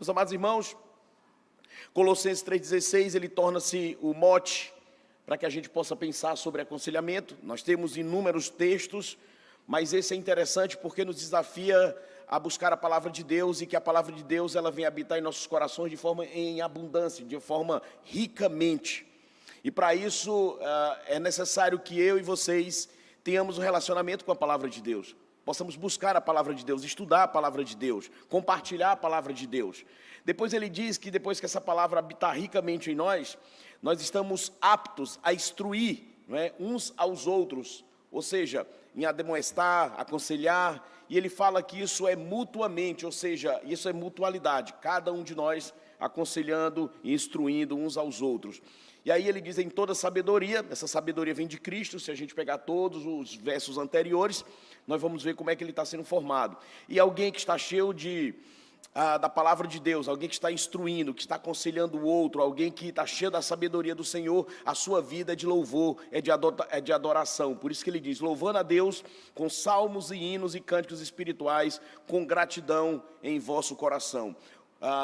Meus amados irmãos, Colossenses 3,16, ele torna-se o mote para que a gente possa pensar sobre aconselhamento. Nós temos inúmeros textos, mas esse é interessante porque nos desafia a buscar a palavra de Deus e que a palavra de Deus ela vem habitar em nossos corações de forma em abundância, de forma ricamente. E para isso é necessário que eu e vocês tenhamos um relacionamento com a palavra de Deus. Possamos buscar a palavra de Deus, estudar a palavra de Deus, compartilhar a palavra de Deus. Depois ele diz que depois que essa palavra habitar ricamente em nós, nós estamos aptos a instruir, não é, uns aos outros, ou seja, em admoestar, aconselhar, e ele fala que isso é mutuamente, ou seja, isso é mutualidade, cada um de nós aconselhando e instruindo uns aos outros. E aí ele diz em toda sabedoria, essa sabedoria vem de Cristo, se a gente pegar todos os versos anteriores, nós vamos ver como é que ele está sendo formado. E alguém que está cheio da palavra de Deus, alguém que está instruindo, que está aconselhando o outro, alguém que está cheio da sabedoria do Senhor, a sua vida é de louvor, é de adoração. Por isso que ele diz, louvando a Deus com salmos e hinos e cânticos espirituais, com gratidão em vosso coração.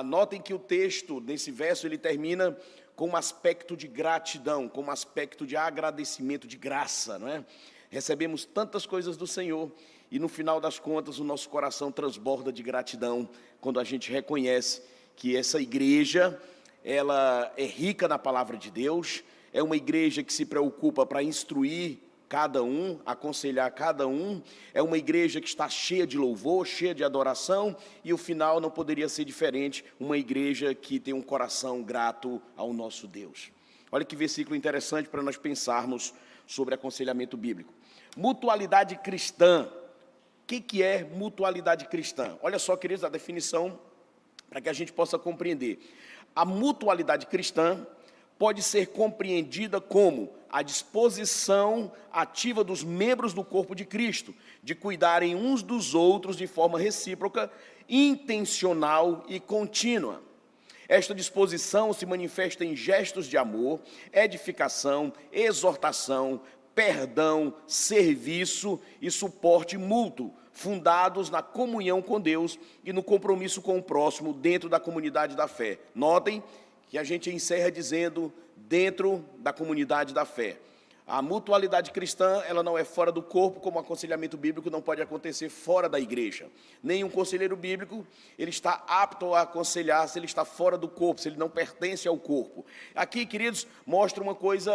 Notem que o texto, nesse verso, ele termina com um aspecto de gratidão, com um aspecto de agradecimento, de graça, não é? Recebemos tantas coisas do Senhor e no final das contas o nosso coração transborda de gratidão quando a gente reconhece que essa igreja, ela é rica na palavra de Deus, é uma igreja que se preocupa para instruir cada um, aconselhar cada um, é uma igreja que está cheia de louvor, cheia de adoração, e o final não poderia ser diferente, uma igreja que tem um coração grato ao nosso Deus. Olha que versículo interessante para nós pensarmos sobre aconselhamento bíblico. Mutualidade cristã. O que é mutualidade cristã? Olha só, queridos, a definição para que a gente possa compreender. A mutualidade cristã pode ser compreendida como a disposição ativa dos membros do corpo de Cristo, de cuidarem uns dos outros de forma recíproca, intencional e contínua. Esta disposição se manifesta em gestos de amor, edificação, exortação, perdão, serviço e suporte mútuo, fundados na comunhão com Deus e no compromisso com o próximo dentro da comunidade da fé. Notem que a gente encerra dizendo dentro da comunidade da fé. A mutualidade cristã, ela não é fora do corpo, como o aconselhamento bíblico não pode acontecer fora da igreja. Nenhum conselheiro bíblico, ele está apto a aconselhar se ele está fora do corpo, se ele não pertence ao corpo. Aqui, queridos, mostra uma coisa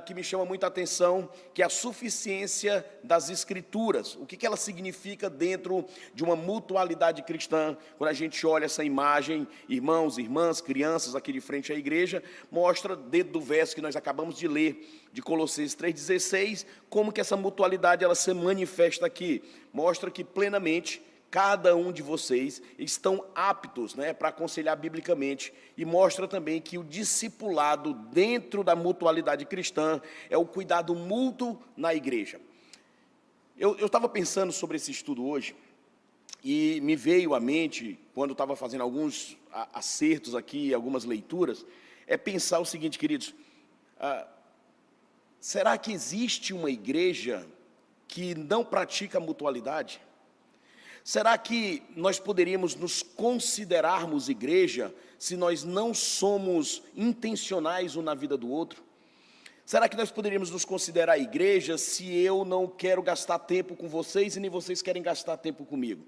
que me chama muita atenção, que é a suficiência das Escrituras. O que ela significa dentro de uma mutualidade cristã? Quando a gente olha essa imagem, irmãos, irmãs, crianças aqui de frente à igreja, mostra dentro do verso que nós acabamos de ler, de Colossenses 3,16, como que essa mutualidade ela se manifesta aqui. Mostra que plenamente cada um de vocês estão aptos, né, para aconselhar biblicamente, e mostra também que o discipulado dentro da mutualidade cristã é o cuidado mútuo na igreja. Eu estava pensando sobre esse estudo hoje, e me veio à mente, quando estava fazendo alguns acertos aqui, algumas leituras, é pensar o seguinte, queridos, será que existe uma igreja que não pratica a mutualidade? Será que nós poderíamos nos considerarmos igreja se nós não somos intencionais um na vida do outro? Será que nós poderíamos nos considerar igreja se eu não quero gastar tempo com vocês e nem vocês querem gastar tempo comigo?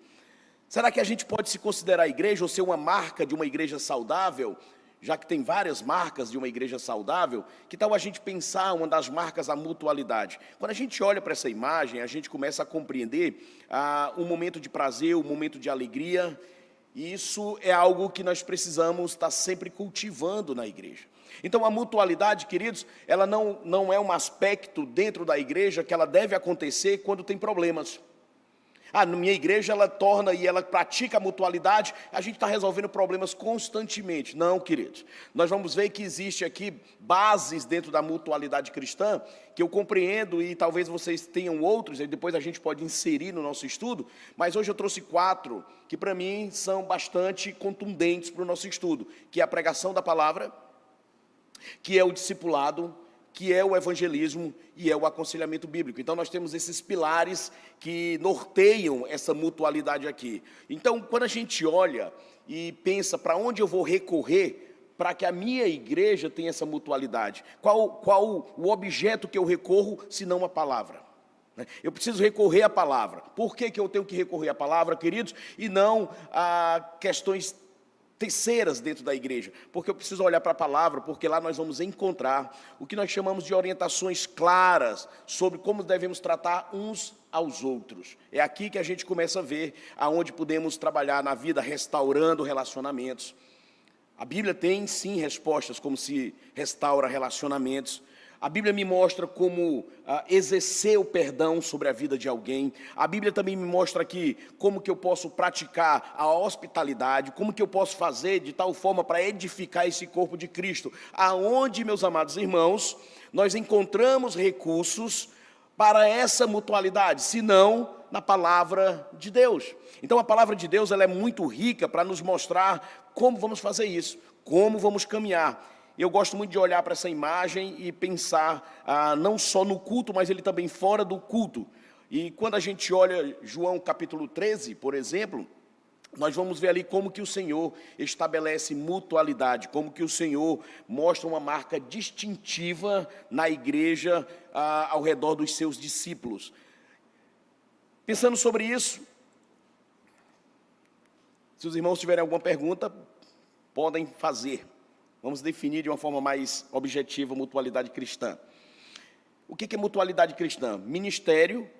Será que a gente pode se considerar igreja ou ser uma marca de uma igreja saudável? Já que tem várias marcas de uma igreja saudável, que tal a gente pensar uma das marcas, a mutualidade? Quando a gente olha para essa imagem, a gente começa a compreender um momento de prazer, um momento de alegria, e isso é algo que nós precisamos estar sempre cultivando na igreja. Então a mutualidade, queridos, ela não é um aspecto dentro da igreja que ela deve acontecer quando tem problemas. Na minha igreja ela torna e ela pratica a mutualidade, a gente está resolvendo problemas constantemente. Não, queridos. Nós vamos ver que existe aqui bases dentro da mutualidade cristã, que eu compreendo e talvez vocês tenham outros, e depois a gente pode inserir no nosso estudo, mas hoje eu trouxe 4, que para mim são bastante contundentes para o nosso estudo, que é a pregação da palavra, que é o discipulado, que é o evangelismo e é o aconselhamento bíblico. Então, nós temos esses pilares que norteiam essa mutualidade aqui. Então, quando a gente olha e pensa para onde eu vou recorrer para que a minha igreja tenha essa mutualidade, qual o objeto que eu recorro, se não a palavra? Eu preciso recorrer à palavra. Por que eu tenho que recorrer à palavra, queridos, e não a questões terceiras dentro da igreja? Porque eu preciso olhar para a palavra, porque lá nós vamos encontrar o que nós chamamos de orientações claras sobre como devemos tratar uns aos outros. É aqui que a gente começa a ver aonde podemos trabalhar na vida, restaurando relacionamentos. A Bíblia tem, sim, respostas como se restaura relacionamentos. A Bíblia me mostra como exercer o perdão sobre a vida de alguém. A Bíblia também me mostra aqui como que eu posso praticar a hospitalidade, como que eu posso fazer de tal forma para edificar esse corpo de Cristo. Aonde, meus amados irmãos, nós encontramos recursos para essa mutualidade, se não na palavra de Deus. Então a palavra de Deus ela é muito rica para nos mostrar como vamos fazer isso, como vamos caminhar. Eu gosto muito de olhar para essa imagem e pensar não só no culto, mas ele também fora do culto. E quando a gente olha João capítulo 13, por exemplo, nós vamos ver ali como que o Senhor estabelece mutualidade, como que o Senhor mostra uma marca distintiva na igreja ao redor dos seus discípulos. Pensando sobre isso, se os irmãos tiverem alguma pergunta, podem fazer. Vamos definir de uma forma mais objetiva a mutualidade cristã. O que é mutualidade cristã? Ministério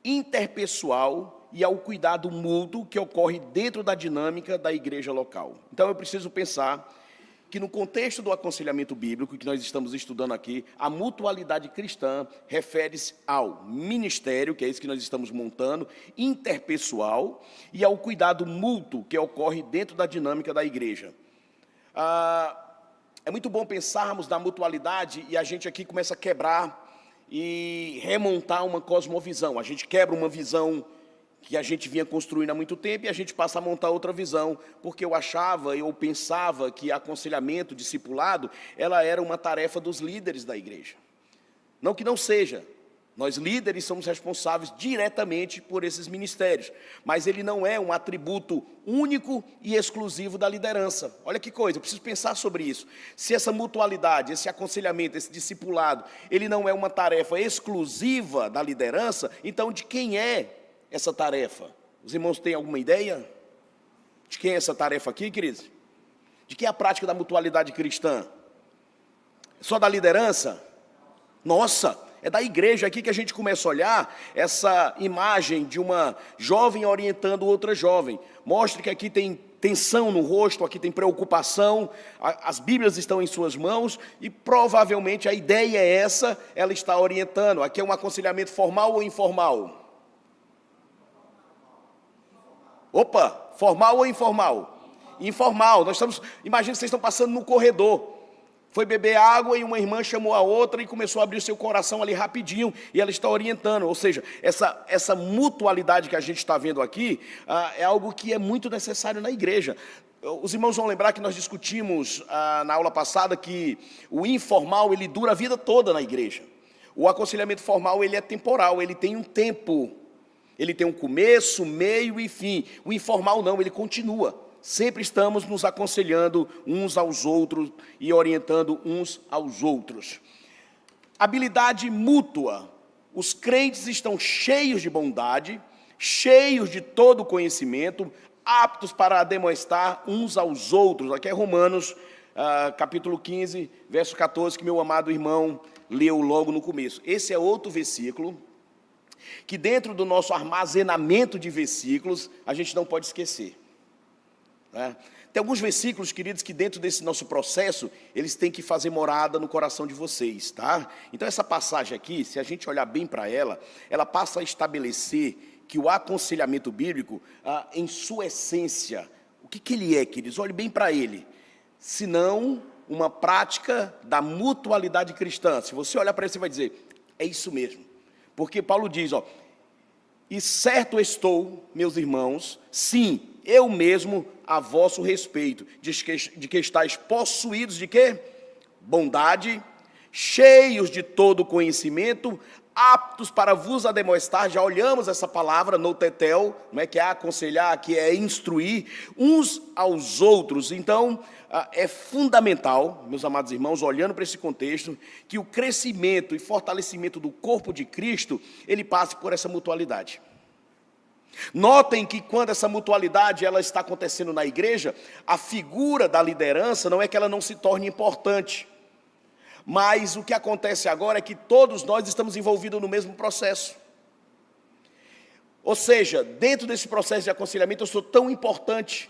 interpessoal e ao cuidado mútuo que ocorre dentro da dinâmica da igreja local. Então eu preciso pensar que no contexto do aconselhamento bíblico que nós estamos estudando aqui, a mutualidade cristã refere-se ao ministério, que é isso que nós estamos montando, interpessoal, e ao cuidado mútuo que ocorre dentro da dinâmica da igreja. É muito bom pensarmos na mutualidade e a gente aqui começa a quebrar e remontar uma cosmovisão. A gente quebra uma visão que a gente vinha construindo há muito tempo e a gente passa a montar outra visão, porque eu pensava que aconselhamento, discipulado, ela era uma tarefa dos líderes da igreja. Não que não seja. Nós líderes somos responsáveis diretamente por esses ministérios, mas ele não é um atributo único e exclusivo da liderança. Olha que coisa, eu preciso pensar sobre isso. Se essa mutualidade, esse aconselhamento, esse discipulado, ele não é uma tarefa exclusiva da liderança, então de quem é essa tarefa? Os irmãos têm alguma ideia? De quem é essa tarefa aqui, queridos? De quem é a prática da mutualidade cristã? Só da liderança? Nossa! É da igreja aqui que a gente começa a olhar essa imagem de uma jovem orientando outra jovem. Mostra que aqui tem tensão no rosto, aqui tem preocupação, as Bíblias estão em suas mãos e provavelmente a ideia é essa, ela está orientando. Aqui é um aconselhamento formal ou informal? Opa, formal ou informal? Informal. Imagina que vocês estão passando no corredor. Foi beber água e uma irmã chamou a outra e começou a abrir o seu coração ali rapidinho e ela está orientando. Ou seja, essa mutualidade que a gente está vendo aqui é algo que é muito necessário na igreja. Os irmãos vão lembrar que nós discutimos na aula passada que o informal ele dura a vida toda na igreja. O aconselhamento formal ele é temporal, ele tem um tempo. Ele tem um começo, meio e fim. O informal não, ele continua. Sempre estamos nos aconselhando uns aos outros e orientando uns aos outros. Habilidade mútua. Os crentes estão cheios de bondade, cheios de todo conhecimento, aptos para demonstrar uns aos outros. Aqui é Romanos, capítulo 15, verso 14, que meu amado irmão leu logo no começo. Esse é outro versículo que dentro do nosso armazenamento de versículos, a gente não pode esquecer. Tem alguns versículos, queridos, que dentro desse nosso processo, eles têm que fazer morada no coração de vocês, tá? Então essa passagem aqui, se a gente olhar bem para ela, ela passa a estabelecer que o aconselhamento bíblico, em sua essência, o que ele é, queridos? Olhe bem para ele. Senão uma prática da mutualidade cristã. Se você olhar para ele, você vai dizer, é isso mesmo. Porque Paulo diz, e certo estou, meus irmãos, sim, eu mesmo a vosso respeito, de que estáis possuídos de quê? Bondade, cheios de todo conhecimento, aptos para vos ademoestar. Já olhamos essa palavra, notetel, não é, que é aconselhar, que é instruir uns aos outros. Então, é fundamental, meus amados irmãos, olhando para esse contexto, que o crescimento e fortalecimento do corpo de Cristo, ele passe por essa mutualidade. Notem que quando essa mutualidade ela está acontecendo na igreja, a figura da liderança não é que ela não se torne importante, mas o que acontece agora é que todos nós estamos envolvidos no mesmo processo. Ou seja, dentro desse processo de aconselhamento eu sou tão importante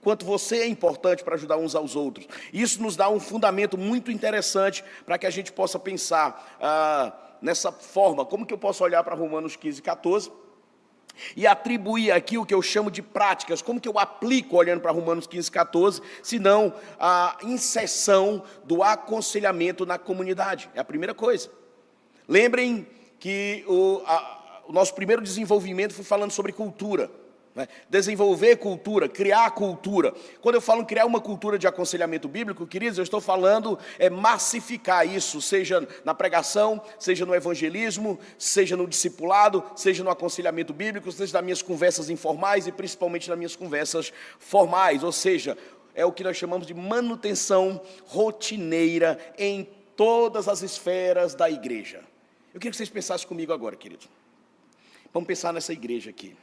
quanto você é importante para ajudar uns aos outros. Isso nos dá um fundamento muito interessante para que a gente possa pensar nessa forma. Como que eu posso olhar para Romanos 15, 14 e atribuir aqui o que eu chamo de práticas? Como que eu aplico, olhando para Romanos 15, 14, se não a inserção do aconselhamento na comunidade? É a primeira coisa. Lembrem que o nosso primeiro desenvolvimento foi falando sobre cultura. Desenvolver cultura, criar cultura. Quando eu falo em criar uma cultura de aconselhamento bíblico, queridos, eu estou falando massificar isso, seja na pregação, seja no evangelismo, seja no discipulado, seja no aconselhamento bíblico, seja nas minhas conversas informais e principalmente nas minhas conversas formais. Ou seja, é o que nós chamamos de manutenção rotineira em todas as esferas da igreja. Eu queria que vocês pensassem comigo agora, queridos. Vamos pensar nessa igreja aqui.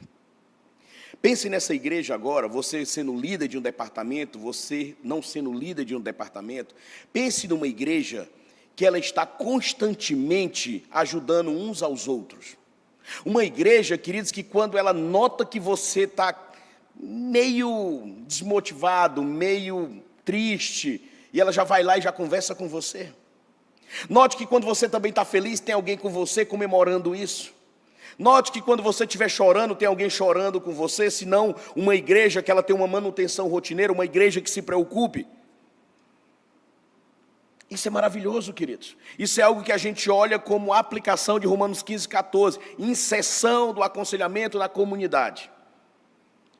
Pense nessa igreja agora, você sendo líder de um departamento, você não sendo líder de um departamento. Pense numa igreja que ela está constantemente ajudando uns aos outros. Uma igreja, queridos, que quando ela nota que você está meio desmotivado, meio triste, e ela já vai lá e já conversa com você. Note que quando você também está feliz, tem alguém com você comemorando isso. Note que quando você estiver chorando, tem alguém chorando com você, senão uma igreja que ela tem uma manutenção rotineira, uma igreja que se preocupe. Isso é maravilhoso, queridos. Isso é algo que a gente olha como aplicação de Romanos 15, 14, inserção do aconselhamento na comunidade.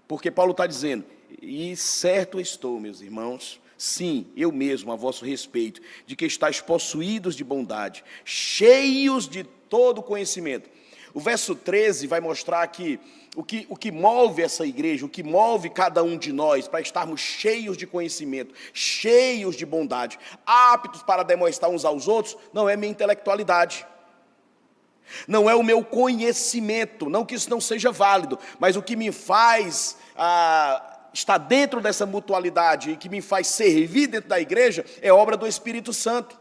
Porque Paulo está dizendo, e certo estou, meus irmãos, sim, eu mesmo, a vosso respeito, de que estáis possuídos de bondade, cheios de todo conhecimento. O verso 13 vai mostrar que o que move essa igreja, o que move cada um de nós para estarmos cheios de conhecimento, cheios de bondade, aptos para demonstrar uns aos outros, não é minha intelectualidade, não é o meu conhecimento, não que isso não seja válido, mas o que me faz estar dentro dessa mutualidade e que me faz servir dentro da igreja é obra do Espírito Santo.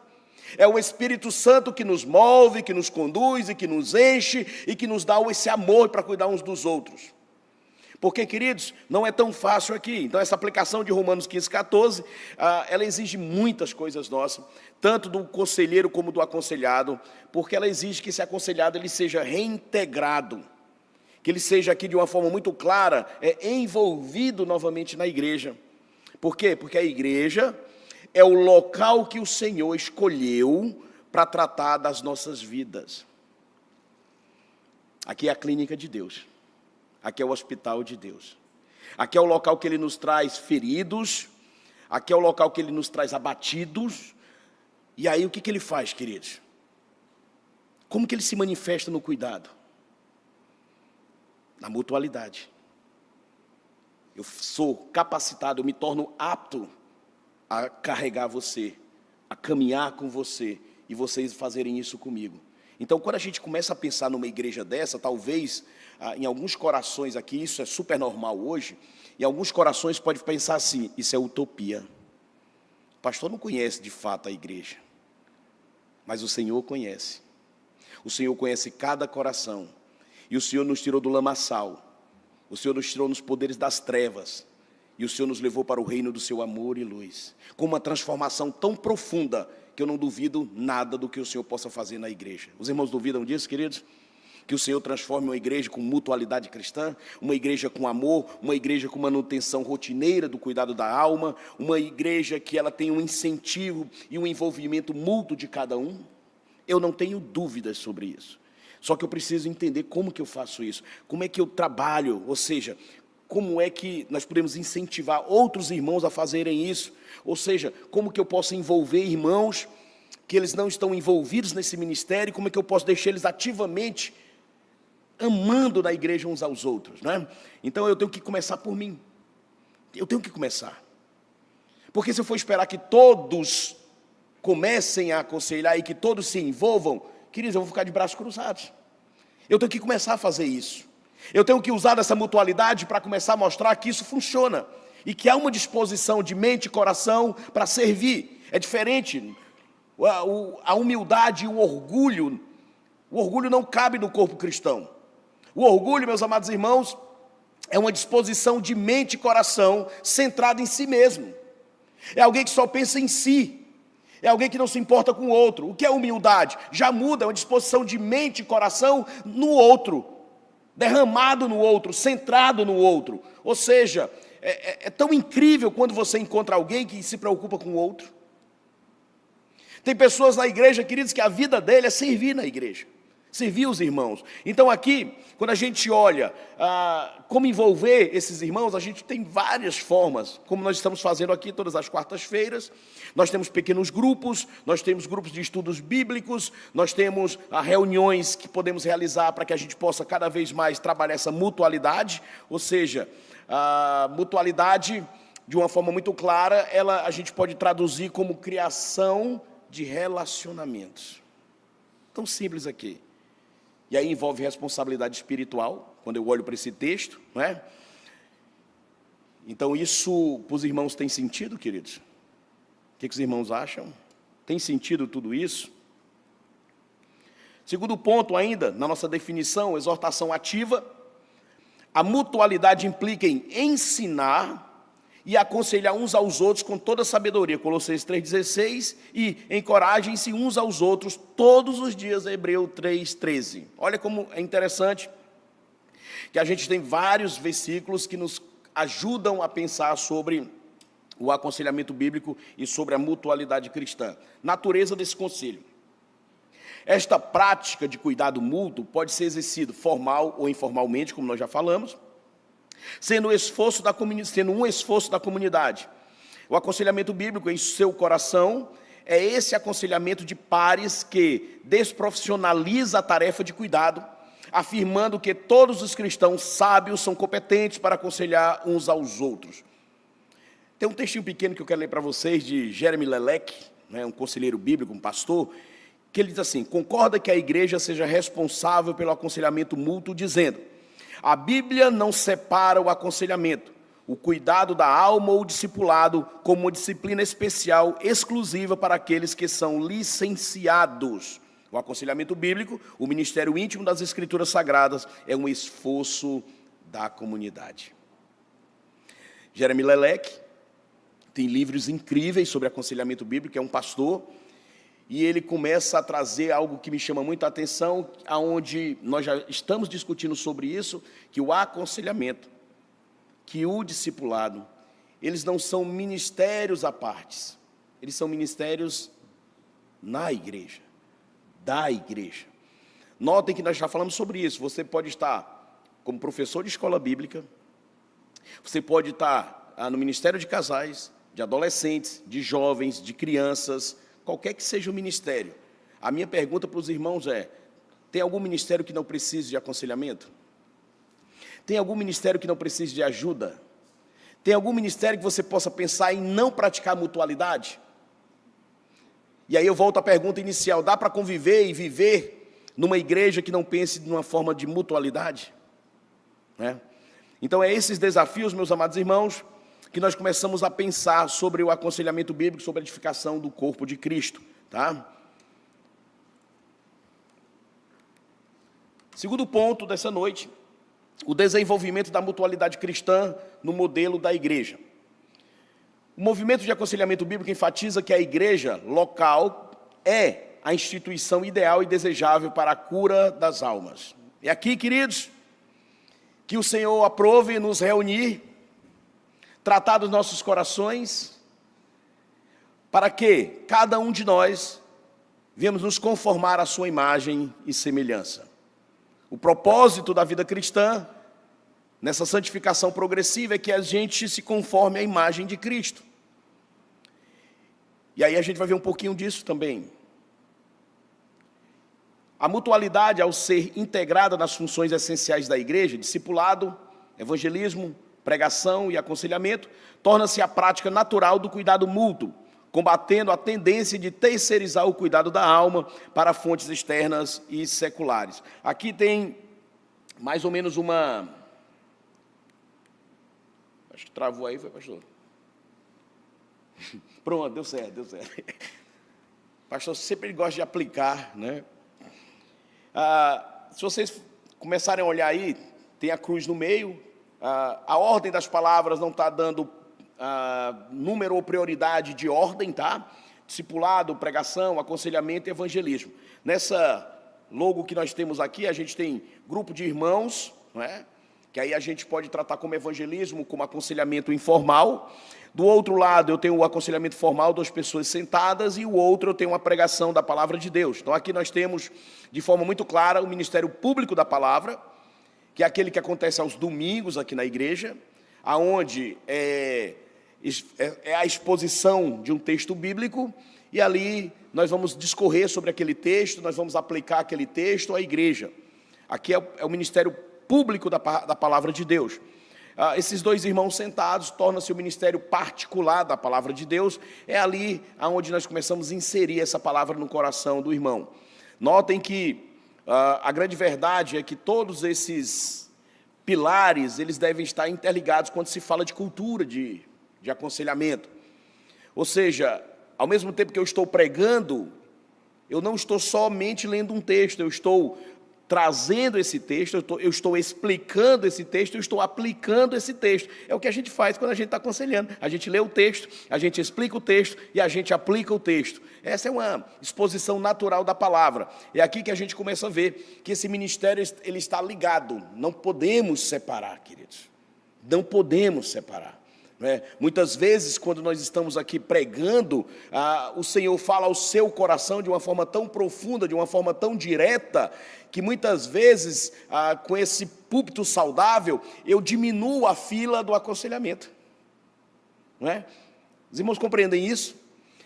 É o Espírito Santo que nos move, que nos conduz e que nos enche e que nos dá esse amor para cuidar uns dos outros. Porque, queridos, não é tão fácil aqui. Então, essa aplicação de Romanos 15, 14, ela exige muitas coisas nossas, tanto do conselheiro como do aconselhado, porque ela exige que esse aconselhado ele seja reintegrado, que ele seja aqui de uma forma muito clara, envolvido novamente na igreja. Por quê? Porque a igreja é o local que o Senhor escolheu para tratar das nossas vidas. Aqui é a clínica de Deus. Aqui é o hospital de Deus. Aqui é o local que Ele nos traz feridos. Aqui é o local que Ele nos traz abatidos. E aí o que Ele faz, queridos? Como que Ele se manifesta no cuidado? Na mutualidade. Eu sou capacitado, eu me torno apto a carregar você, a caminhar com você, e vocês fazerem isso comigo. Então, quando a gente começa a pensar numa igreja dessa, talvez, em alguns corações aqui, isso é super normal hoje, em alguns corações pode pensar assim, isso é utopia. O pastor não conhece de fato a igreja, mas o Senhor conhece. O Senhor conhece cada coração, e o Senhor nos tirou do lamaçal, o Senhor nos tirou nos poderes das trevas, e o Senhor nos levou para o reino do seu amor e luz, com uma transformação tão profunda, que eu não duvido nada do que o Senhor possa fazer na igreja. Os irmãos duvidam disso, queridos? Que o Senhor transforme uma igreja com mutualidade cristã, uma igreja com amor, uma igreja com manutenção rotineira do cuidado da alma, uma igreja que ela tem um incentivo e um envolvimento mútuo de cada um? Eu não tenho dúvidas sobre isso. Só que eu preciso entender como que eu faço isso, como é que eu trabalho, ou seja, como é que nós podemos incentivar outros irmãos a fazerem isso? Ou seja, como que eu posso envolver irmãos que eles não estão envolvidos nesse ministério, como é que eu posso deixar eles ativamente amando na igreja uns aos outros, né? Então eu tenho que começar por mim. Eu tenho que começar. Porque se eu for esperar que todos comecem a aconselhar e que todos se envolvam, queridos, eu vou ficar de braços cruzados. Eu tenho que começar a fazer isso. Eu tenho que usar dessa mutualidade para começar a mostrar que isso funciona. E que há uma disposição de mente e coração para servir. É diferente. A humildade e o orgulho não cabe no corpo cristão. O orgulho, meus amados irmãos, é uma disposição de mente e coração centrada em si mesmo. É alguém que só pensa em si. É alguém que não se importa com o outro. O que é humildade? Já muda, é uma disposição de mente e coração no outro, derramado no outro, centrado no outro. Ou seja, é tão incrível quando você encontra alguém que se preocupa com o outro. Tem pessoas na igreja, queridos, que a vida dele é servir na igreja, servir os irmãos. Então aqui, quando a gente olha como envolver esses irmãos, a gente tem várias formas, como nós estamos fazendo aqui todas as quartas-feiras. Nós temos pequenos grupos, nós temos grupos de estudos bíblicos, nós temos reuniões que podemos realizar para que a gente possa cada vez mais trabalhar essa mutualidade, ou seja, a mutualidade, de uma forma muito clara, a gente pode traduzir como criação de relacionamentos. Tão simples aqui. E aí envolve responsabilidade espiritual, quando eu olho para esse texto, não é? Então isso para os irmãos tem sentido, queridos? O que os irmãos acham? Tem sentido tudo isso? Segundo ponto ainda, na nossa definição, exortação ativa, a mutualidade implica em ensinar e aconselhar uns aos outros com toda a sabedoria, Colossenses 3,16, e encorajem-se uns aos outros todos os dias, Hebreus 3,13. Olha como é interessante que a gente tem vários versículos que nos ajudam a pensar sobre o aconselhamento bíblico e sobre a mutualidade cristã. Natureza desse conselho. Esta prática de cuidado mútuo pode ser exercida formal ou informalmente, como nós já falamos, sendo um esforço da comunidade. O aconselhamento bíblico em seu coração é esse aconselhamento de pares que desprofissionaliza a tarefa de cuidado, afirmando que todos os cristãos sábios são competentes para aconselhar uns aos outros. Tem um textinho pequeno que eu quero ler para vocês, de Jeremy Lelec, um conselheiro bíblico, um pastor, que ele diz assim: concorda que a igreja seja responsável pelo aconselhamento mútuo, dizendo: a Bíblia não separa o aconselhamento, o cuidado da alma ou o discipulado como uma disciplina especial, exclusiva para aqueles que são licenciados. O aconselhamento bíblico, o ministério íntimo das Escrituras Sagradas, é um esforço da comunidade. Jeremy Lelec tem livros incríveis sobre aconselhamento bíblico, é um pastor, e ele começa a trazer algo que me chama muito a atenção, aonde nós já estamos discutindo sobre isso, que o aconselhamento, que o discipulado, eles não são ministérios à parte, eles são ministérios na igreja, da igreja. Notem que nós já falamos sobre isso. Você pode estar como professor de escola bíblica, você pode estar no ministério de casais, de adolescentes, de jovens, de crianças, qualquer que seja o ministério. A minha pergunta para os irmãos é: tem algum ministério que não precise de aconselhamento? Tem algum ministério que não precise de ajuda? Tem algum ministério que você possa pensar em não praticar mutualidade? E aí eu volto à pergunta inicial: dá para conviver e viver numa igreja que não pense de uma forma de mutualidade? Então é esses desafios, meus amados irmãos, que nós começamos a pensar sobre o aconselhamento bíblico, sobre a edificação do corpo de Cristo, tá? Segundo ponto dessa noite, o desenvolvimento da mutualidade cristã no modelo da igreja. O movimento de aconselhamento bíblico enfatiza que a igreja local é a instituição ideal e desejável para a cura das almas. É aqui, queridos, que o Senhor aprove nos reunir, tratar dos nossos corações, para que cada um de nós venhamos nos conformar à sua imagem e semelhança. O propósito da vida cristã, nessa santificação progressiva, é que a gente se conforme à imagem de Cristo. E aí a gente vai ver um pouquinho disso também. A mutualidade, ao ser integrada nas funções essenciais da igreja, discipulado, evangelismo, pregação e aconselhamento, torna-se a prática natural do cuidado mútuo, combatendo a tendência de terceirizar o cuidado da alma para fontes externas e seculares. Aqui tem mais ou menos uma... Acho que travou aí, foi, pastor? Pronto, deu certo, deu certo. Pastor sempre gosta de aplicar, né? Se vocês começarem a olhar aí, tem a cruz no meio, a ordem das palavras não está dando número ou prioridade de ordem, tá? Discipulado, pregação, aconselhamento e evangelismo. Nessa logo que nós temos aqui, a gente tem grupo de irmãos, não é? Que aí a gente pode tratar como evangelismo, como aconselhamento informal. Do outro lado, eu tenho o aconselhamento formal, 2 pessoas sentadas, e o outro eu tenho uma pregação da palavra de Deus. Então, aqui nós temos, de forma muito clara, o ministério público da palavra, que é aquele que acontece aos domingos aqui na igreja, aonde é a exposição de um texto bíblico, e ali nós vamos discorrer sobre aquele texto, nós vamos aplicar aquele texto à igreja. Aqui é o ministério público da palavra de Deus. Esses 2 irmãos sentados torna-se o ministério particular da palavra de Deus. É ali onde nós começamos a inserir essa palavra no coração do irmão. Notem que a grande verdade é que todos esses pilares, eles devem estar interligados quando se fala de cultura, de aconselhamento. Ou seja, ao mesmo tempo que eu estou pregando, eu não estou somente lendo um texto, eu estou trazendo esse texto, eu estou explicando esse texto, eu estou aplicando esse texto. É o que a gente faz quando a gente está aconselhando. A gente lê o texto, a gente explica o texto e a gente aplica o texto. Essa é uma exposição natural da palavra. É aqui que a gente começa a ver que esse ministério ele está ligado. Não podemos separar, queridos. Não podemos separar. Muitas vezes, quando nós estamos aqui pregando, o Senhor fala ao seu coração de uma forma tão profunda, de uma forma tão direta, que muitas vezes, com esse púlpito saudável, eu diminuo a fila do aconselhamento. Não é? Os irmãos compreendem isso?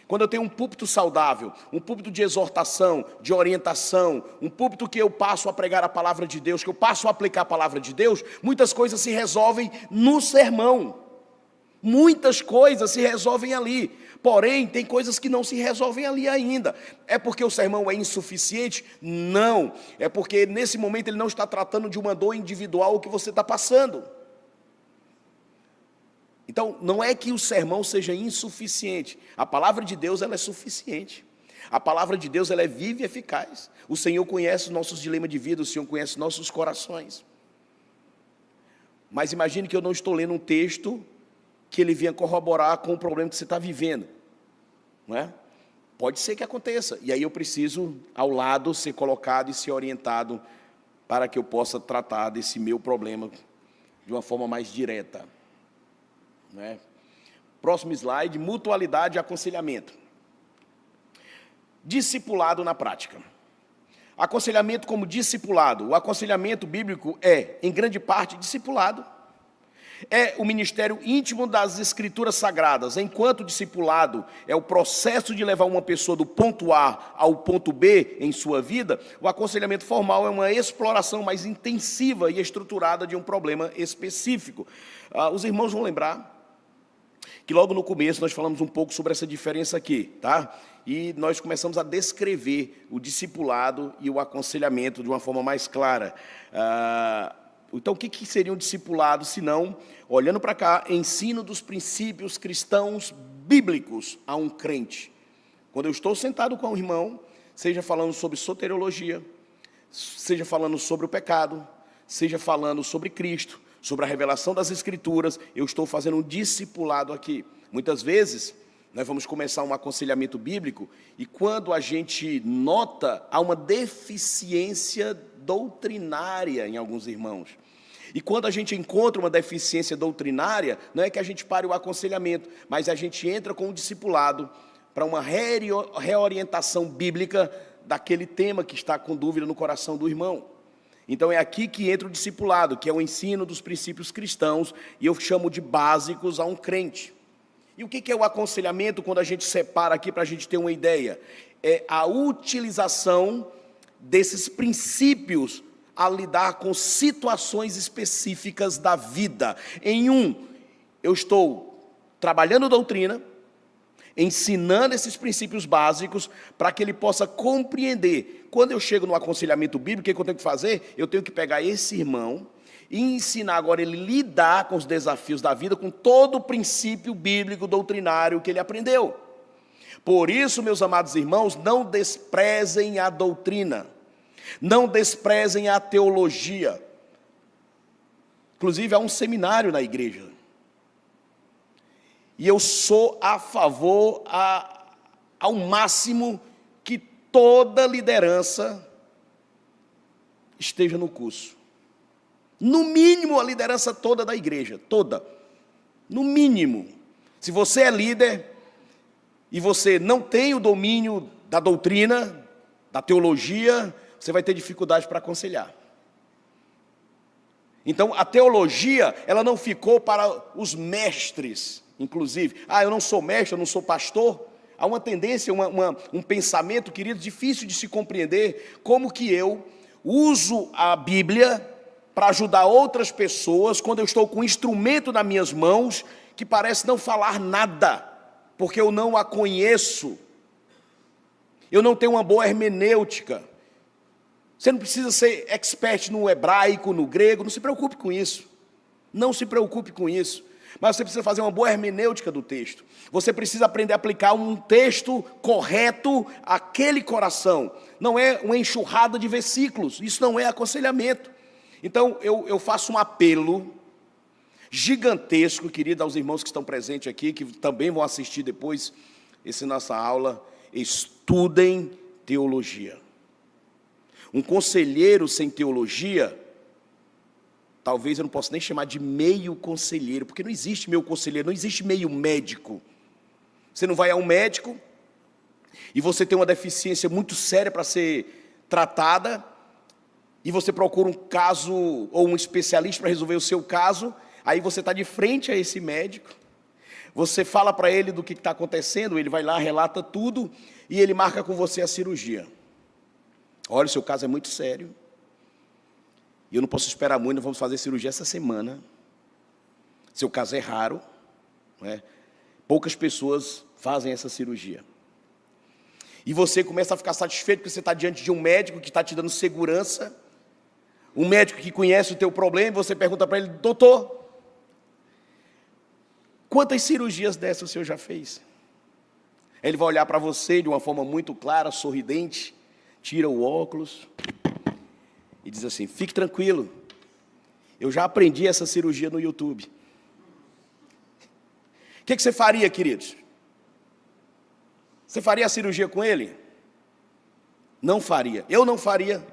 Quando eu tenho um púlpito saudável, um púlpito de exortação, de orientação, um púlpito que eu passo a pregar a palavra de Deus, que eu passo a aplicar a palavra de Deus, muitas coisas se resolvem no sermão. Muitas coisas se resolvem ali, porém, tem coisas que não se resolvem ali ainda. É porque o sermão é insuficiente? Não. É porque nesse momento ele não está tratando de uma dor individual que você está passando. Então, não é que o sermão seja insuficiente. A palavra de Deus, ela é suficiente. A palavra de Deus, ela é viva e eficaz. O Senhor conhece os nossos dilemas de vida, o Senhor conhece nossos corações. Mas imagine que eu não estou lendo um texto que ele venha corroborar com o problema que você está vivendo, não é? Pode ser que aconteça, e aí eu preciso, ao lado, ser colocado e ser orientado para que eu possa tratar desse meu problema de uma forma mais direta, não é? Próximo slide, mutualidade e aconselhamento. Discipulado na prática. Aconselhamento como discipulado. O aconselhamento bíblico é, em grande parte, discipulado. É o ministério íntimo das Escrituras Sagradas. Enquanto o discipulado é o processo de levar uma pessoa do ponto A ao ponto B em sua vida, o aconselhamento formal é uma exploração mais intensiva e estruturada de um problema específico. Os irmãos vão lembrar que logo no começo nós falamos um pouco sobre essa diferença aqui, tá? E nós começamos a descrever o discipulado e o aconselhamento de uma forma mais clara. Então, o que seria um discipulado, se não, olhando para cá, ensino dos princípios cristãos bíblicos a um crente. Quando eu estou sentado com um irmão, seja falando sobre soteriologia, seja falando sobre o pecado, seja falando sobre Cristo, sobre a revelação das Escrituras, eu estou fazendo um discipulado aqui. Muitas vezes, nós vamos começar um aconselhamento bíblico, e quando a gente nota, há uma deficiência doutrinária em alguns irmãos. E quando a gente encontra uma deficiência doutrinária, não é que a gente pare o aconselhamento, mas a gente entra com o discipulado para uma reorientação bíblica daquele tema que está com dúvida no coração do irmão. Então é aqui que entra o discipulado, que é o ensino dos princípios cristãos, e eu chamo de básicos a um crente. E o que é o aconselhamento quando a gente separa aqui para a gente ter uma ideia? É a utilização desses princípios a lidar com situações específicas da vida. Eu estou trabalhando doutrina, ensinando esses princípios básicos para que ele possa compreender. Quando eu chego no aconselhamento bíblico, o que eu tenho que fazer? Eu tenho que pegar esse irmão e ensinar agora ele lidar com os desafios da vida, com todo o princípio bíblico doutrinário que ele aprendeu. Por isso, meus amados irmãos, não desprezem a doutrina, não desprezem a teologia. Inclusive, há um seminário na igreja. E eu sou a favor ao máximo que toda liderança esteja no curso. No mínimo, a liderança toda da igreja, toda. No mínimo. Se você é líder e você não tem o domínio da doutrina, da teologia, você vai ter dificuldade para aconselhar. Então, a teologia, ela não ficou para os mestres, inclusive. Eu não sou mestre, eu não sou pastor. Há uma tendência, um pensamento, querido, difícil de se compreender, como que eu uso a Bíblia para ajudar outras pessoas, quando eu estou com um instrumento nas minhas mãos, que parece não falar nada, porque eu não a conheço. Eu não tenho uma boa hermenêutica. Você não precisa ser expert no hebraico, no grego, não se preocupe com isso. Não se preocupe com isso. Mas você precisa fazer uma boa hermenêutica do texto. Você precisa aprender a aplicar um texto correto àquele coração. Não é uma enxurrada de versículos. Isso não é aconselhamento. Então, eu faço um apelo gigantesco, querido, aos irmãos que estão presentes aqui, que também vão assistir depois essa nossa aula. Estudem teologia. Um conselheiro sem teologia, talvez eu não possa nem chamar de meio conselheiro, porque não existe meio conselheiro, não existe meio médico. Você não vai a um médico e você tem uma deficiência muito séria para ser tratada, e você procura um caso ou um especialista para resolver o seu caso, aí você está de frente a esse médico, você fala para ele do que está acontecendo, ele vai lá, relata tudo, e ele marca com você a cirurgia. Olha, o seu caso é muito sério, e eu não posso esperar muito, nós vamos fazer cirurgia essa semana. Seu caso é raro, não é? Poucas pessoas fazem essa cirurgia. E você começa a ficar satisfeito porque você está diante de um médico que está te dando segurança, um médico que conhece o teu problema, e você pergunta para ele: doutor, quantas cirurgias dessas o senhor já fez? Ele vai olhar para você de uma forma muito clara, sorridente, tira o óculos e diz assim: fique tranquilo, eu já aprendi essa cirurgia no YouTube. O que você faria, queridos? Você faria a cirurgia com ele? Não faria, eu não faria.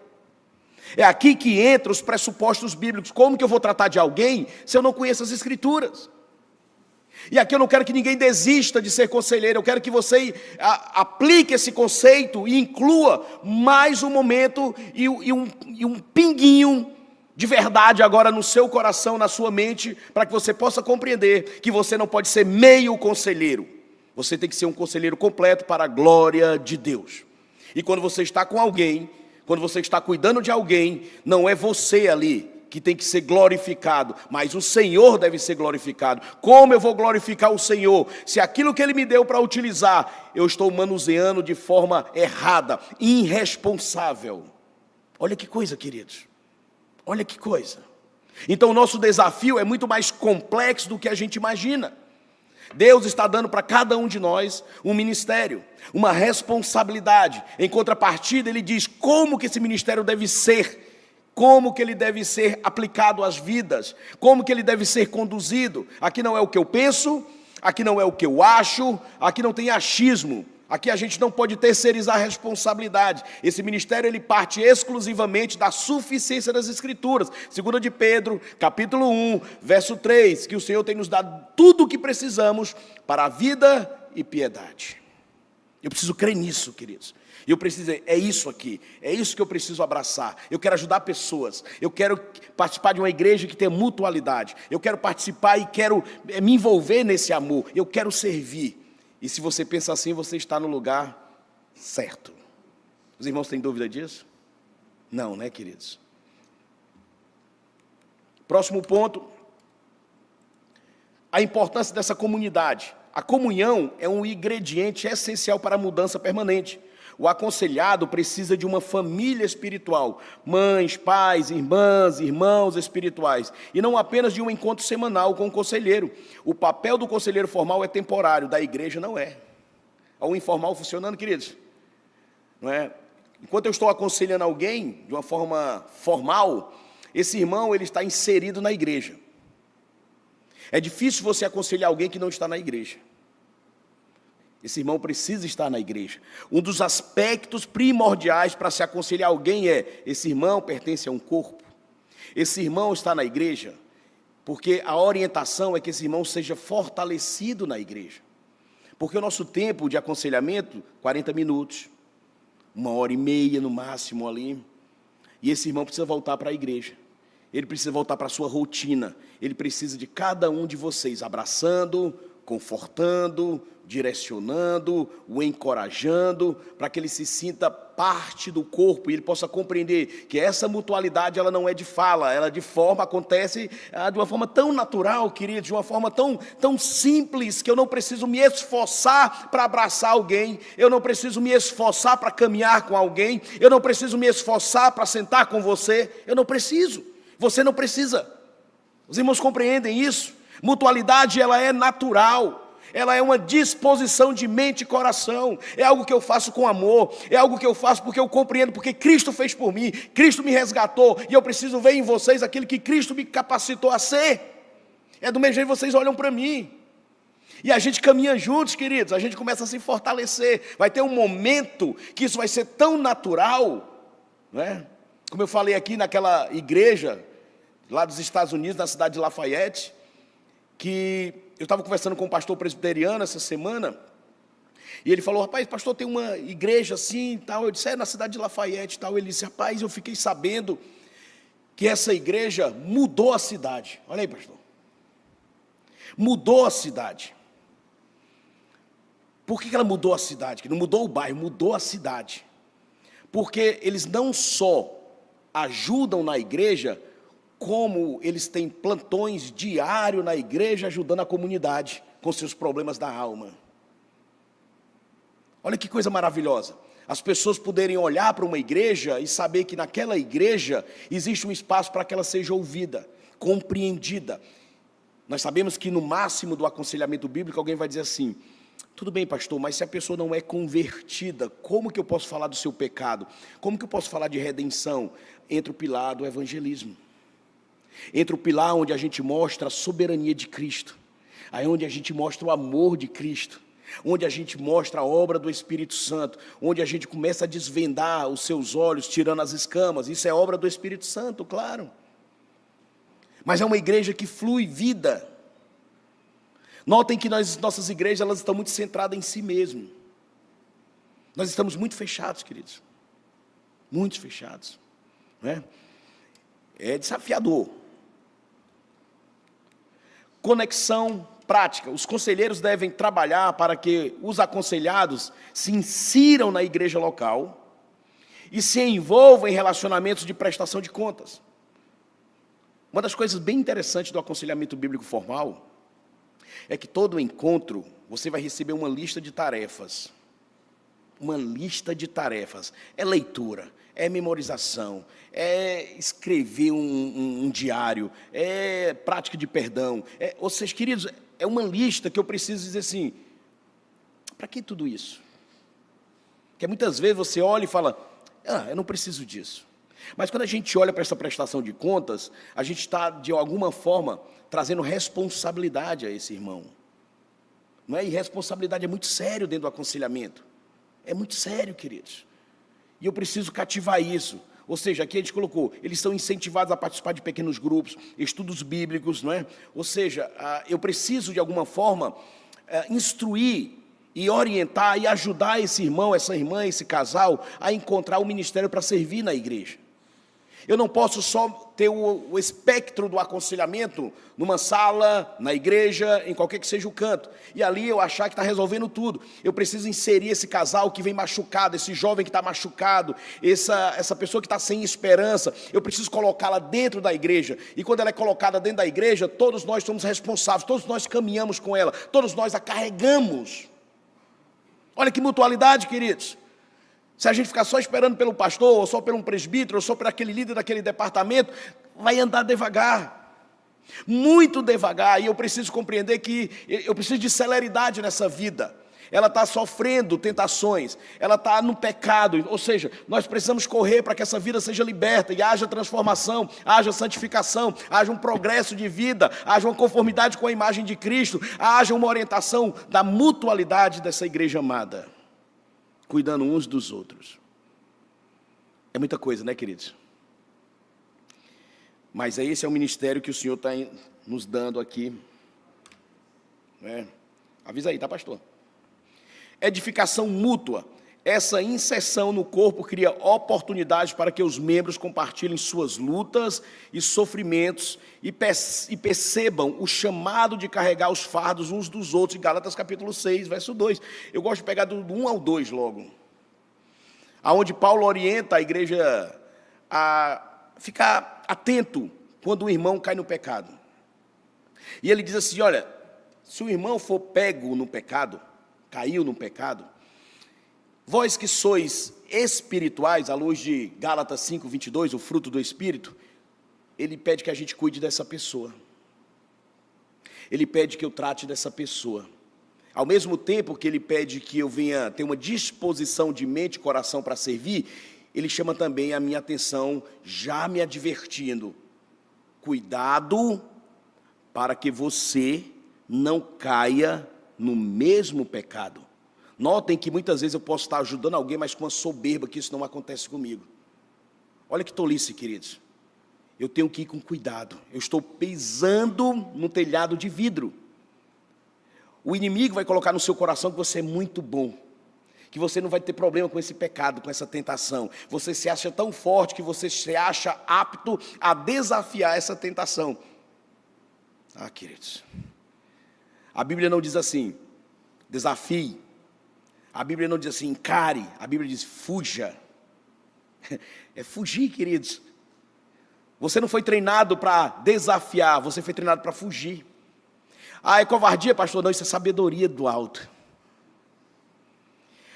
É aqui que entra os pressupostos bíblicos. Como que eu vou tratar de alguém se eu não conheço as Escrituras? E aqui eu não quero que ninguém desista de ser conselheiro, eu quero que você aplique esse conceito e inclua mais um momento e um pinguinho de verdade agora no seu coração, na sua mente, para que você possa compreender que você não pode ser meio conselheiro. Você tem que ser um conselheiro completo para a glória de Deus. E quando você está com alguém, quando você está cuidando de alguém, não é você ali que tem que ser glorificado, mas o Senhor deve ser glorificado. Como eu vou glorificar o Senhor, se aquilo que Ele me deu para utilizar, eu estou manuseando de forma errada, irresponsável? Olha que coisa, queridos, olha que coisa. Então o nosso desafio é muito mais complexo do que a gente imagina. Deus está dando para cada um de nós um ministério, uma responsabilidade. Em contrapartida, Ele diz como que esse ministério deve ser, como que ele deve ser aplicado às vidas, como que ele deve ser conduzido. Aqui não é o que eu penso, aqui não é o que eu acho, aqui não tem achismo. Aqui a gente não pode terceirizar a responsabilidade. Esse ministério ele parte exclusivamente da suficiência das Escrituras. 2 de Pedro, capítulo 1, verso 3, que o Senhor tem nos dado tudo o que precisamos para a vida e piedade. Eu preciso crer nisso, queridos. E eu preciso dizer, é isso aqui, é isso que eu preciso abraçar. Eu quero ajudar pessoas, eu quero participar de uma igreja que tem mutualidade. Eu quero participar e quero me envolver nesse amor, eu quero servir. E se você pensa assim, você está no lugar certo. Os irmãos têm dúvida disso? Não, né, queridos? Próximo ponto, a importância dessa comunidade. A comunhão é um ingrediente essencial para a mudança permanente. O aconselhado precisa de uma família espiritual, mães, pais, irmãs, irmãos espirituais, e não apenas de um encontro semanal com o conselheiro. O papel do conselheiro formal é temporário, da igreja não é. Olha o informal funcionando, queridos. Não é? Enquanto eu estou aconselhando alguém de uma forma formal, esse irmão ele está inserido na igreja. É difícil você aconselhar alguém que não está na igreja. Esse irmão precisa estar na igreja. Um dos aspectos primordiais para se aconselhar alguém é: esse irmão pertence a um corpo. Esse irmão está na igreja, porque a orientação é que esse irmão seja fortalecido na igreja. Porque o nosso tempo de aconselhamento, 40 minutos, 1h30 no máximo ali. E esse irmão precisa voltar para a igreja. Ele precisa voltar para a sua rotina. Ele precisa de cada um de vocês abraçando, confortando, direcionando, o encorajando, para que ele se sinta parte do corpo e ele possa compreender que essa mutualidade ela não é de fala, ela de forma acontece de uma forma tão natural, querido, de uma forma tão simples, que eu não preciso me esforçar para abraçar alguém, eu não preciso me esforçar para caminhar com alguém, eu não preciso me esforçar para sentar com você, eu não preciso, você não precisa. Os irmãos compreendem isso? Mutualidade ela é natural. Ela é uma disposição de mente e coração, é algo que eu faço com amor, é algo que eu faço porque eu compreendo, porque Cristo fez por mim, Cristo me resgatou, e eu preciso ver em vocês aquilo que Cristo me capacitou a ser. É do mesmo jeito que vocês olham para mim, e a gente caminha juntos, queridos, a gente começa a se fortalecer, vai ter um momento que isso vai ser tão natural, né? Como eu falei aqui naquela igreja, lá dos Estados Unidos, na cidade de Lafayette, que eu estava conversando com um pastor presbiteriano essa semana, e ele falou: rapaz, pastor, tem uma igreja assim, tal. Eu disse: é na cidade de Lafayette, tal. Ele disse: rapaz, eu fiquei sabendo que essa igreja mudou a cidade. Olha aí, pastor. Mudou a cidade. Por que ela mudou a cidade? Que não mudou o bairro, mudou a cidade. Porque eles não só ajudam na igreja, como eles têm plantões diários na igreja, ajudando a comunidade com seus problemas da alma. Olha que coisa maravilhosa. As pessoas poderem olhar para uma igreja e saber que naquela igreja existe um espaço para que ela seja ouvida, compreendida. Nós sabemos que no máximo do aconselhamento bíblico alguém vai dizer assim: tudo bem, pastor, mas se a pessoa não é convertida, como que eu posso falar do seu pecado? Como que eu posso falar de redenção? Entre o pilar do evangelismo. Entre o pilar onde a gente mostra a soberania de Cristo, aí onde a gente mostra o amor de Cristo, onde a gente mostra a obra do Espírito Santo, onde a gente começa a desvendar os seus olhos, tirando as escamas. Isso é obra do Espírito Santo, claro. Mas é uma igreja que flui vida. Notem que nossas igrejas elas estão muito centradas em si mesmo. Nós estamos muito fechados, queridos. Muito fechados, né? É desafiador. Conexão prática. Os conselheiros devem trabalhar para que os aconselhados se insiram na igreja local e se envolvam em relacionamentos de prestação de contas. Uma das coisas bem interessantes do aconselhamento bíblico formal é que todo encontro você vai receber uma lista de tarefas. Uma lista de tarefas. É leitura, é memorização, é escrever um diário, é prática de perdão. Ou seja, queridos, é uma lista que eu preciso dizer assim: para que tudo isso? Porque muitas vezes você olha e fala: eu não preciso disso. Mas quando a gente olha para essa prestação de contas, a gente está, de alguma forma, trazendo responsabilidade a esse irmão. Não é? E responsabilidade é muito sério dentro do aconselhamento. É muito sério, queridos. E eu preciso cativar isso. Ou seja, aqui a gente colocou, eles são incentivados a participar de pequenos grupos, estudos bíblicos, não é? Ou seja, eu preciso, de alguma forma, instruir e orientar e ajudar esse irmão, essa irmã, esse casal, a encontrar o ministério para servir na igreja. Eu não posso só ter o espectro do aconselhamento numa sala, na igreja, em qualquer que seja o canto, e ali eu achar que está resolvendo tudo. Eu preciso inserir esse casal que vem machucado, esse jovem que está machucado, essa pessoa que está sem esperança. Eu preciso colocá-la dentro da igreja, e quando ela é colocada dentro da igreja, todos nós somos responsáveis, todos nós caminhamos com ela, todos nós a carregamos. Olha que mutualidade, queridos. Se a gente ficar só esperando pelo pastor, ou só por um presbítero, ou só por aquele líder daquele departamento, vai andar devagar, muito devagar, e eu preciso compreender que eu preciso de celeridade nessa vida. Ela está sofrendo tentações, ela está no pecado, ou seja, nós precisamos correr para que essa vida seja liberta, e haja transformação, haja santificação, haja um progresso de vida, haja uma conformidade com a imagem de Cristo, haja uma orientação da mutualidade dessa igreja amada, cuidando uns dos outros. É muita coisa, né, queridos? Mas esse é o ministério que o Senhor está nos dando aqui. Avisa aí, tá, pastor? Edificação mútua. Essa inserção no corpo cria oportunidades para que os membros compartilhem suas lutas e sofrimentos e percebam o chamado de carregar os fardos uns dos outros. Em Gálatas capítulo 6, verso 2. Eu gosto de pegar do 1 ao 2 logo. Aonde Paulo orienta a igreja a ficar atento quando o irmão cai no pecado. E ele diz assim, olha, se o irmão for pego no pecado, caiu no pecado, vós que sois espirituais, à luz de Gálatas 5, 22, o fruto do Espírito, ele pede que a gente cuide dessa pessoa. Ele pede que eu trate dessa pessoa. Ao mesmo tempo que ele pede que eu venha ter uma disposição de mente e coração para servir, ele chama também a minha atenção, já me advertindo. Cuidado para que você não caia no mesmo pecado. Notem que muitas vezes eu posso estar ajudando alguém, mas com uma soberba que isso não acontece comigo. Olha que tolice, queridos. Eu tenho que ir com cuidado. Eu estou pisando no telhado de vidro. O inimigo vai colocar no seu coração que você é muito bom, que você não vai ter problema com esse pecado, com essa tentação. Você se acha tão forte que você se acha apto a desafiar essa tentação. Ah, queridos, a Bíblia não diz assim, desafie. A Bíblia não diz assim, encare. A Bíblia diz, fuja. É fugir, queridos. Você não foi treinado para desafiar, você foi treinado para fugir. Ah, é covardia, pastor? Não, isso é sabedoria do alto.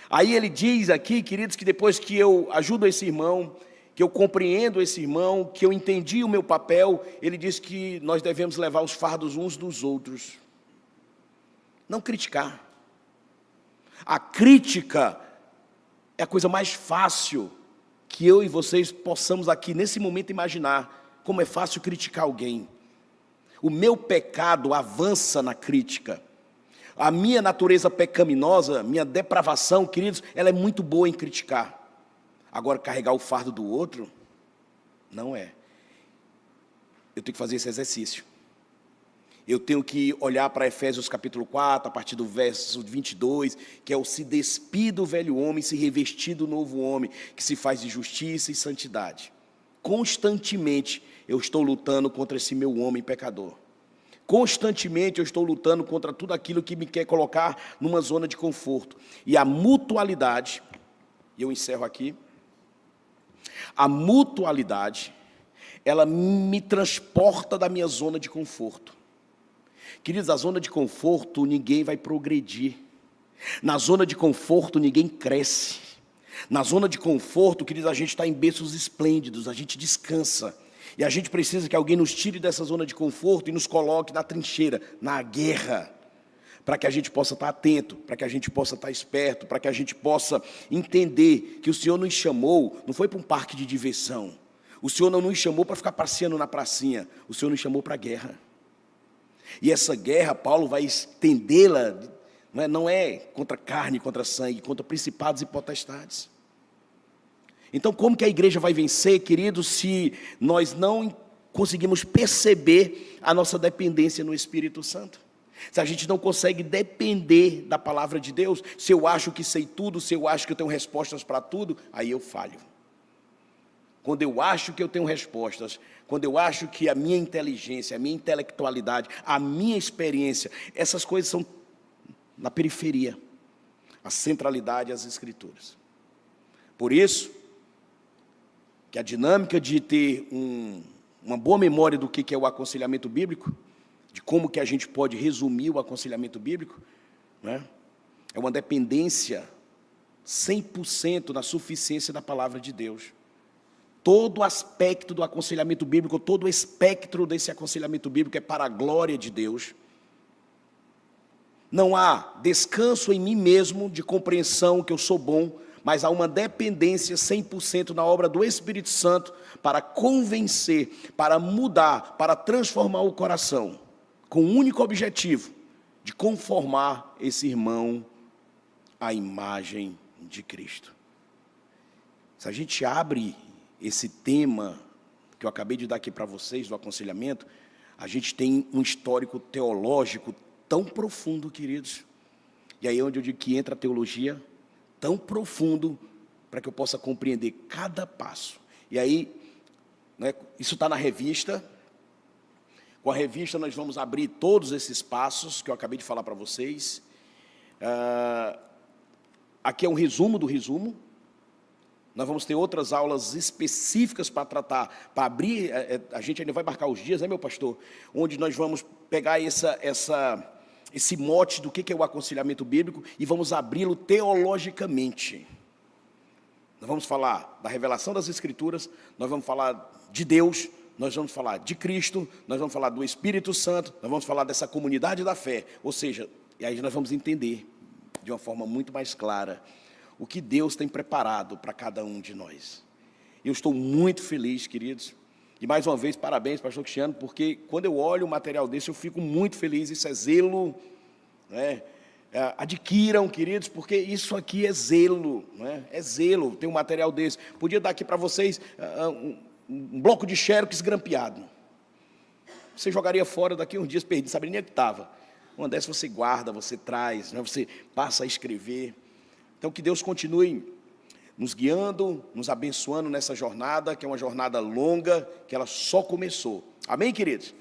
Aí ele diz aqui, queridos, que depois que eu ajudo esse irmão, que eu compreendo esse irmão, que eu entendi o meu papel, ele diz que nós devemos levar os fardos uns dos outros. Não criticar. A crítica é a coisa mais fácil que eu e vocês possamos aqui, nesse momento, imaginar como é fácil criticar alguém. O meu pecado avança na crítica. A minha natureza pecaminosa, minha depravação, queridos, ela é muito boa em criticar. Agora, carregar o fardo do outro, não é. Eu tenho que fazer esse exercício. Eu tenho que olhar para Efésios capítulo 4, a partir do verso 22, que é o se despir do velho homem, se revestir do novo homem, que se faz de justiça e santidade. Constantemente eu estou lutando contra esse meu homem pecador. Constantemente eu estou lutando contra tudo aquilo que me quer colocar numa zona de conforto. E a mutualidade, e eu encerro aqui, a mutualidade, ela me transporta da minha zona de conforto. Queridos, a zona de conforto ninguém vai progredir. Na zona de conforto ninguém cresce. Na zona de conforto, queridos, a gente está em berços esplêndidos, a gente descansa. E a gente precisa que alguém nos tire dessa zona de conforto e nos coloque na trincheira, na guerra, para que a gente possa estar atento, para que a gente possa estar esperto, para que a gente possa entender que o Senhor nos chamou, não foi para um parque de diversão. O Senhor não nos chamou para ficar passeando na pracinha, o Senhor nos chamou para a guerra. E essa guerra, Paulo vai estendê-la, não é contra carne, contra sangue, contra principados e potestades. Então, como que a igreja vai vencer, queridos, se nós não conseguimos perceber a nossa dependência no Espírito Santo? Se a gente não consegue depender da palavra de Deus, se eu acho que sei tudo, se eu acho que eu tenho respostas para tudo, aí eu falho. quando eu acho que eu tenho respostas, quando eu acho que a minha inteligência, a minha intelectualidade, a minha experiência, essas coisas são na periferia. A centralidade às Escrituras. Por isso, que a dinâmica de ter uma boa memória do que é o aconselhamento bíblico, de como que a gente pode resumir o aconselhamento bíblico, né? É uma dependência 100% na suficiência da palavra de Deus. Todo aspecto do aconselhamento bíblico, todo o espectro desse aconselhamento bíblico é para a glória de Deus. Não há descanso em mim mesmo de compreensão que eu sou bom, mas há uma dependência 100% na obra do Espírito Santo para convencer, para mudar, para transformar o coração, com o único objetivo de conformar esse irmão à imagem de Cristo. Se a gente abre esse tema que eu acabei de dar aqui para vocês, do aconselhamento, a gente tem um histórico teológico tão profundo, queridos, e aí é onde eu digo que entra a teologia, tão profundo, para que eu possa compreender cada passo. E aí, né, isso está na revista. Com a revista nós vamos abrir todos esses passos que eu acabei de falar para vocês. Aqui é um resumo do resumo. Nós vamos ter outras aulas específicas para tratar, para abrir, a gente ainda vai marcar os dias, né, meu pastor? Onde nós vamos pegar esse mote do que é o aconselhamento bíblico e vamos abri-lo teologicamente. Nós vamos falar da revelação das Escrituras, nós vamos falar de Deus, nós vamos falar de Cristo, nós vamos falar do Espírito Santo, nós vamos falar dessa comunidade da fé. Ou seja, e aí nós vamos entender de uma forma muito mais clara o que Deus tem preparado para cada um de nós. Eu estou muito feliz, queridos, e mais uma vez, parabéns, pastor Cristiano, porque quando eu olho um material desse, eu fico muito feliz. Isso é zelo, né? Adquiram, queridos, porque isso aqui é zelo, né? É zelo, ter um material desse. Podia dar aqui para vocês um bloco de xerox grampeado. Você jogaria fora daqui uns dias perdido, sabe nem onde estava. Uma dessas você guarda, você traz, né? Você passa a escrever. Então, que Deus continue nos guiando, nos abençoando nessa jornada, que é uma jornada longa, que ela só começou. Amém, queridos?